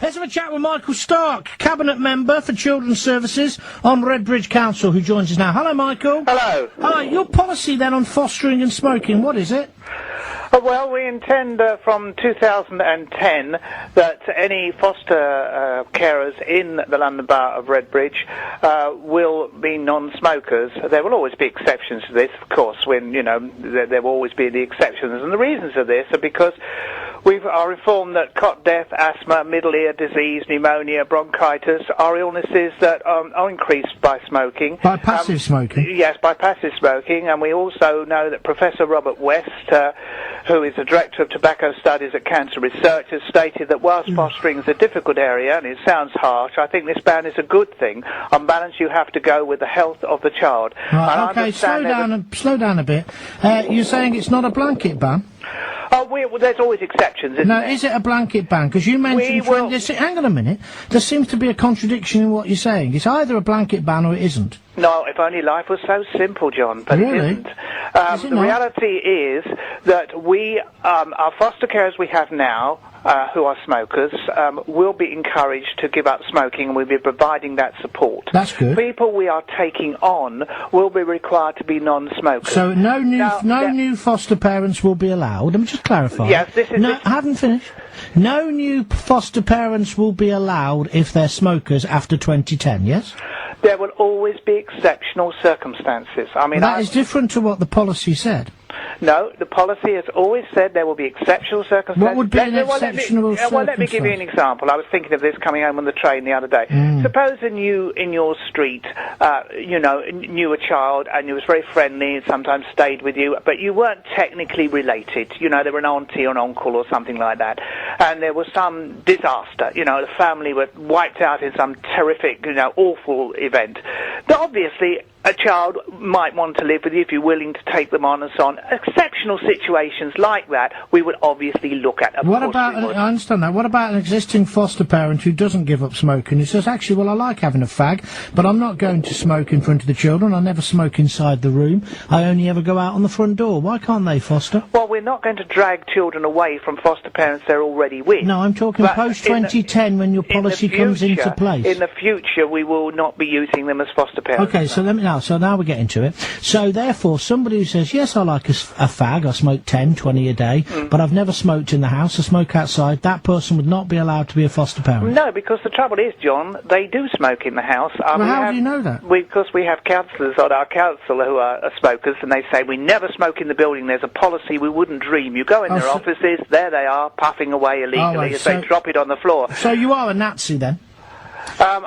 Let's have a chat with Michael Stark, Cabinet Member for Children's Services on Redbridge Council, who joins us now. Hello, Michael. Hello. Hi, your policy then on fostering and smoking, what is it? Well, we intend from 2010 that any foster carers in the London Borough of Redbridge will be non-smokers. There will always be exceptions to this, of course, when, you know, there will always be the exceptions. And the reasons for this are because we are informed that cot death, asthma, middle ear disease, pneumonia, bronchitis are illnesses that are increased by smoking. By passive smoking? Yes, by passive smoking. And we also know that Professor Robert West, who is the Director of Tobacco Studies at Cancer Research, has stated that whilst fostering is a difficult area, and it sounds harsh, I think this ban is a good thing. On balance, you have to go with the health of the child. Right, okay, slow down a bit. You're saying it's not a blanket ban? Well, there's always exceptions, isn't there? Is it a blanket ban? Because you mentioned... hang on a minute. There seems to be a contradiction in what you're saying. It's either a blanket ban or it isn't. No, if only life was so simple, John, but really? It isn't. The reality is that our foster carers we have now, who are smokers, will be encouraged to give up smoking, and we'll be providing that support. That's good. People we are taking on will be required to be non-smokers. So no new foster parents will be allowed. Let me just clarify. Yes, this is... No, I haven't finished. No new foster parents will be allowed if they're smokers after 2010, yes? There will always be exceptional circumstances. I mean, that is different to what the policy said. No, the policy has always said there will be exceptional circumstances. What would be an exceptional circumstance? Well, let me give you an example. I was thinking of this coming home on the train the other day. Suppose you, in your street, knew a child and you was very friendly and sometimes stayed with you, but you weren't technically related. You know, they were an auntie or an uncle or something like that. And there was some disaster. You know, the family were wiped out in some terrific, awful event. But obviously, a child might want to live with you if you're willing to take them on and so on. Exceptional situations like that, we would obviously look at. I understand that. What about an existing foster parent who doesn't give up smoking, who says, actually, well, I like having a fag, but I'm not going to smoke in front of the children. I never smoke inside the room. I only ever go out on the front door. Why can't they foster? Well, we're not going to drag children away from foster parents they're already with. No, I'm talking post-2010 when your policy comes into place. In the future, we will not be using them as foster parents. Okay, so now we're getting to it. So therefore, somebody who says, yes, I like a fag, I smoke 10, 20 a day, but I've never smoked in the house, I smoke outside, that person would not be allowed to be a foster parent. No, because the trouble is, John, they do smoke in the house. Well, how do you know that? Because we have counsellors on our council who are smokers, and they say, we never smoke in the building, there's a policy, we wouldn't dream. You go in their offices, there they are, puffing away illegally as they drop it on the floor. So you are a Nazi then? You're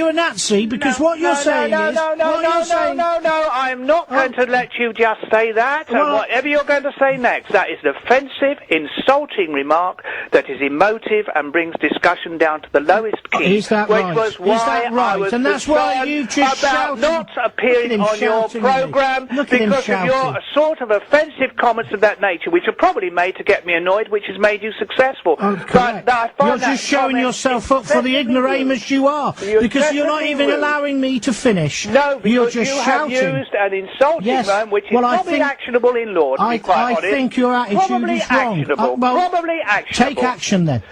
a Nazi because what you're saying is... No, I'm not going to let you just say that, and whatever you're going to say next, that is an offensive, insulting remark that is emotive and brings discussion down to the lowest key. Is that right? Was why I was and that's why you've just about not appearing on your programme because of your sort of offensive comments of that nature, which are probably made to get me annoyed, which has made you successful. You're just showing yourself up for the ignoramus you are, because you're not even allowing me to finish. No, because you're just shouting. Have used an insulting term, which is probably actionable in law, to be quite honest. I think your attitude is wrong. Probably actionable. Take action then.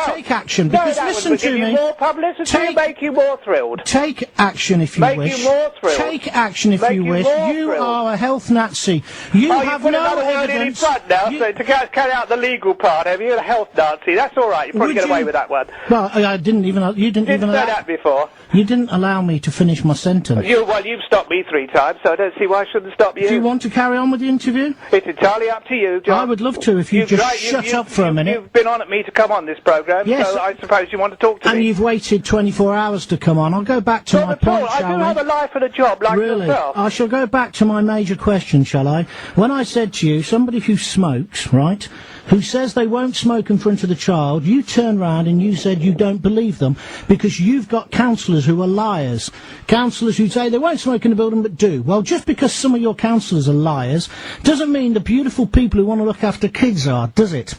Take action, because listen to me. Give you more publicity, make you more thrilled. Take action if you wish. Make you more thrilled. Take action if you wish. You are a health Nazi. You have no evidence. Now, so to carry out the legal part, have you a health Nazi? That's all right. You probably get away with that one. Well, you didn't say that before. You didn't allow me to finish my sentence. You've stopped me 3 times, so I don't see why I shouldn't stop you. Do you want to carry on with the interview? It's entirely up to you, John. I would love to if you just shut up for a minute. You've been on at me to come on this programme, so I suppose you want to talk to me. And you've waited 24 hours to come on. I'll go back to my point, shall we? I do have a life and a job like yourself. I shall go back to my major question, shall I? When I said to you, somebody who smokes, right, who says they won't smoke in front of the child, you turn round and you said you don't believe them because you've got counsellors who are liars. Counsellors who say they won't smoke in the building but do. Well, just because some of your counsellors are liars doesn't mean the beautiful people who want to look after kids are, does it?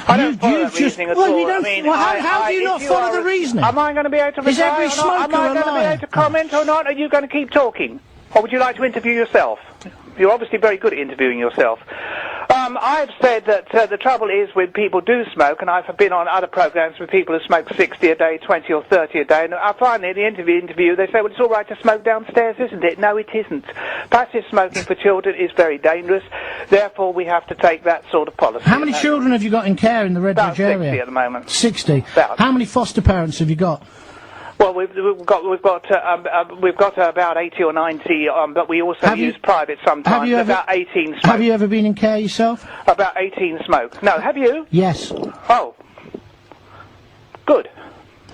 I don't follow that reasoning at all. How do you not follow the reasoning? Am I going to be able to reply or not? Am I going to be able to comment or not? Are you going to keep talking? Or would you like to interview yourself? You're obviously very good at interviewing yourself. I've said that the trouble is when people do smoke, and I've been on other programs with people who smoke 60 a day, 20 or 30 a day, and I find in the interview they say, well, it's all right to smoke downstairs, isn't it? No, it isn't. Passive smoking for children is very dangerous. Therefore, we have to take that sort of policy. How many children have you got in care in the Redbridge area? About 60 at the moment. 60. About. How many foster parents have you got? Well, we've got about 80 or 90, but we also use private sometimes. About 18 smoke. Have you ever been in care yourself? About 18 smoke. No, have you? Yes. Oh. Good.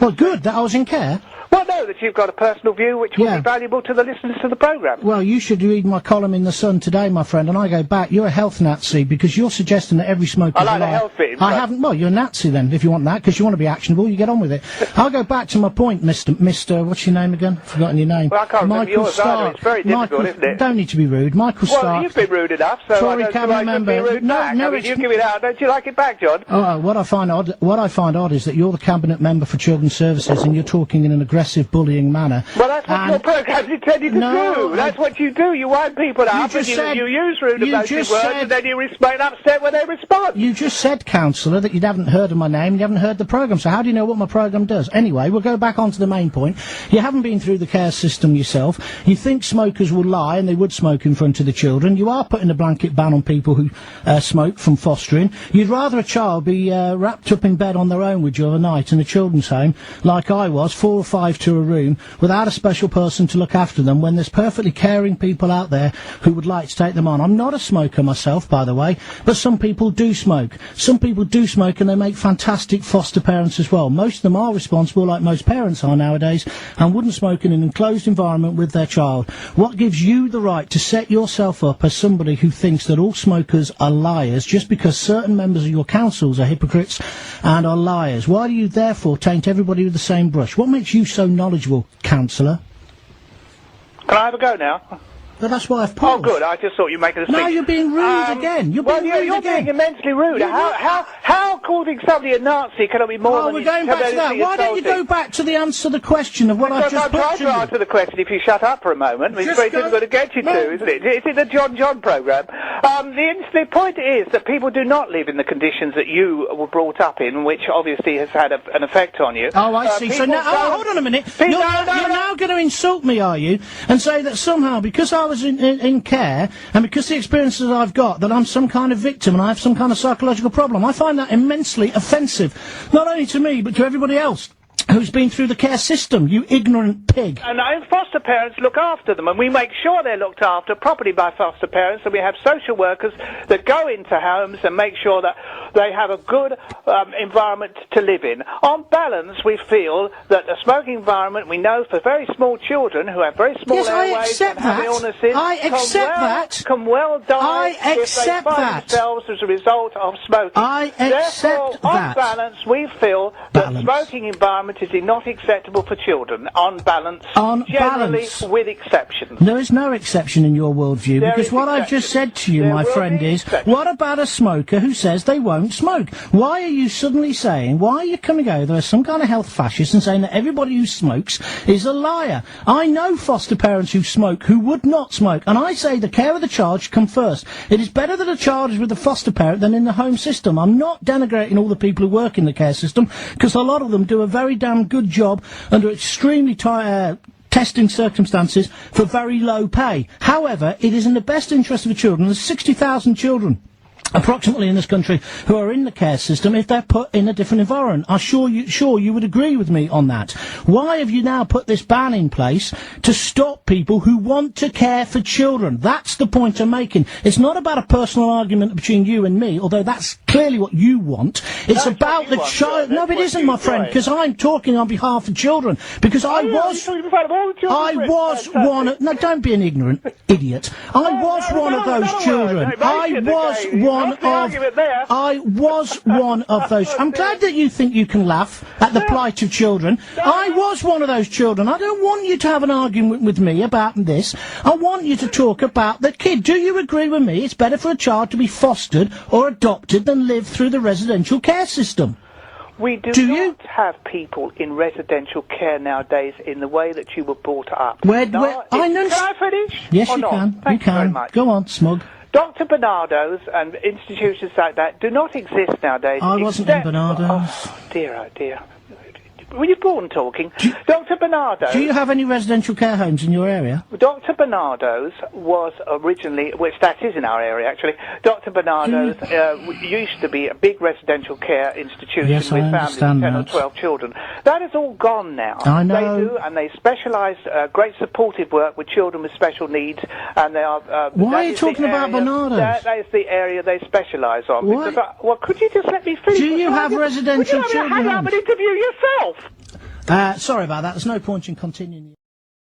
Well, good that I was in care. Well, no, that you've got a personal view which will be valuable to the listeners to the programme. Well, you should read my column in The Sun today, my friend, and I go back. You're a health Nazi, because you're suggesting that every smoker... I like the health bit. I haven't... Well, you're a Nazi then, if you want that, because you want to be actionable, you get on with it. I'll go back to my point, Mr... What's your name again? Forgotten your name. Well, I can't remember yours either. It's very difficult, isn't it? Don't need to be rude. Michael Stark... Well, you've been rude enough, so Tory I don't member. be rude back. I mean, you give it out. Don't you like it back, John? Oh, what I find odd is that you're the cabinet member for Children's Services, and you're talking in an aggressive, bullying manner. Well, that's what your programme's intended to do. That's what you do. You wind people up, and you use rude emotive words, and then you remain upset when they respond. You just said, Councillor, that you haven't heard of my name, you haven't heard the programme, so how do you know what my programme does? Anyway, we'll go back on to the main point. You haven't been through the care system yourself. You think smokers will lie, and they would smoke in front of the children. You are putting a blanket ban on people who smoke from fostering. You'd rather a child be wrapped up in bed on their own with you overnight in a children's home, like I was, 4 or 5 to a room, without a special person to look after them, when there's perfectly caring people out there who would like to take them on. I'm not a smoker myself, by the way, but some people do smoke. Some people do smoke, and they make fantastic foster parents as well. Most of them are responsible, like most parents are nowadays, and wouldn't smoke in an enclosed environment with their child. What gives you the right to set yourself up as somebody who thinks that all smokers are liars just because certain members of your councils are hypocrites and are liars? Why do you therefore taint everybody with the same brush? What makes you so knowledgeable, Councillor? Can I have a go now? But that's why I've paused. Oh, good. I just thought you were making a speech. No, you're being rude again. You're being immensely rude. How calling somebody a Nazi can it be more than... we're going back to that. Why don't you go back to the answer the question of what I've just put to you? I'm trying to answer the question if you shut up for a moment. It's very difficult to get you to, isn't it? Is it the Jon programme? The point is that people do not live in the conditions that you were brought up in, which obviously has had an effect on you. Oh, I see. So now... hold on a minute. You're now going to insult me, are you? And say that somehow, because I was in care, and because the experiences I've got, that I'm some kind of victim and I have some kind of psychological problem. I find that immensely offensive, not only to me, but to everybody else who's been through the care system, you ignorant pig. And foster parents look after them, and we make sure they're looked after properly by foster parents, and we have social workers that go into homes and make sure that they have a good environment to live in. On balance, we feel that a smoking environment, we know for very small children who have very small airways and have illnesses, can well die if they find themselves as a result of smoking. I accept Therefore, that. on balance, we feel that smoking environment is not acceptable for children. On balance, generally with exceptions. There is no exception in your worldview, because what I've just said to you, my friend, is, what about a smoker who says they won't smoke? Why are you suddenly saying, why are you coming over as some kind of health fascist and saying that everybody who smokes is a liar? I know foster parents who smoke who would not smoke, and I say the care of the child should come first. It is better that a child is with a foster parent than in the home system. I'm not denigrating all the people who work in the care system, because a lot of them do a very damn good job under extremely testing circumstances for very low pay. However, it is in the best interest of the children. There's 60,000 children approximately in this country who are in the care system if they're put in a different environment. I'm sure you would agree with me on that. Why have you now put this ban in place to stop people who want to care for children? That's the point I'm making. It's not about a personal argument between you and me, although that's clearly what you want. It's about the child. No, it isn't, my friend, because I'm talking on behalf of children. Because I was one of... No, don't be an ignorant idiot. I was one of those children. I was one of those. I'm glad that you think you can laugh at the plight of children. I was one of those children. I don't want you to have an argument with me about this. I want you to talk about the kid. Do you agree with me? It's better for a child to be fostered or adopted than live through the residential care system. We do not have people in residential care nowadays in the way that you were brought up. Can I finish? Yes, or you not? can. Thank you can. very much. Go on, smug. Dr. Bernardo's and institutions like that do not exist nowadays. I wasn't in Bernardo's. Oh, dear. Were you born talking? Dr. Bernardo's... Do you have any residential care homes in your area? Dr. Bernardo's was originally, which that is in our area actually, Dr. Bernardo's used to be a big residential care institution with families of 10 or 12 children. That is all gone now. I know. They do, and they specialise great supportive work with children with special needs, and they are... Why are you talking about Bernardo's? That is the area they specialise on. Well, could you just let me finish? Do you have residential children homes? Would you have an interview yourself? Sorry about that. There's no point in continuing.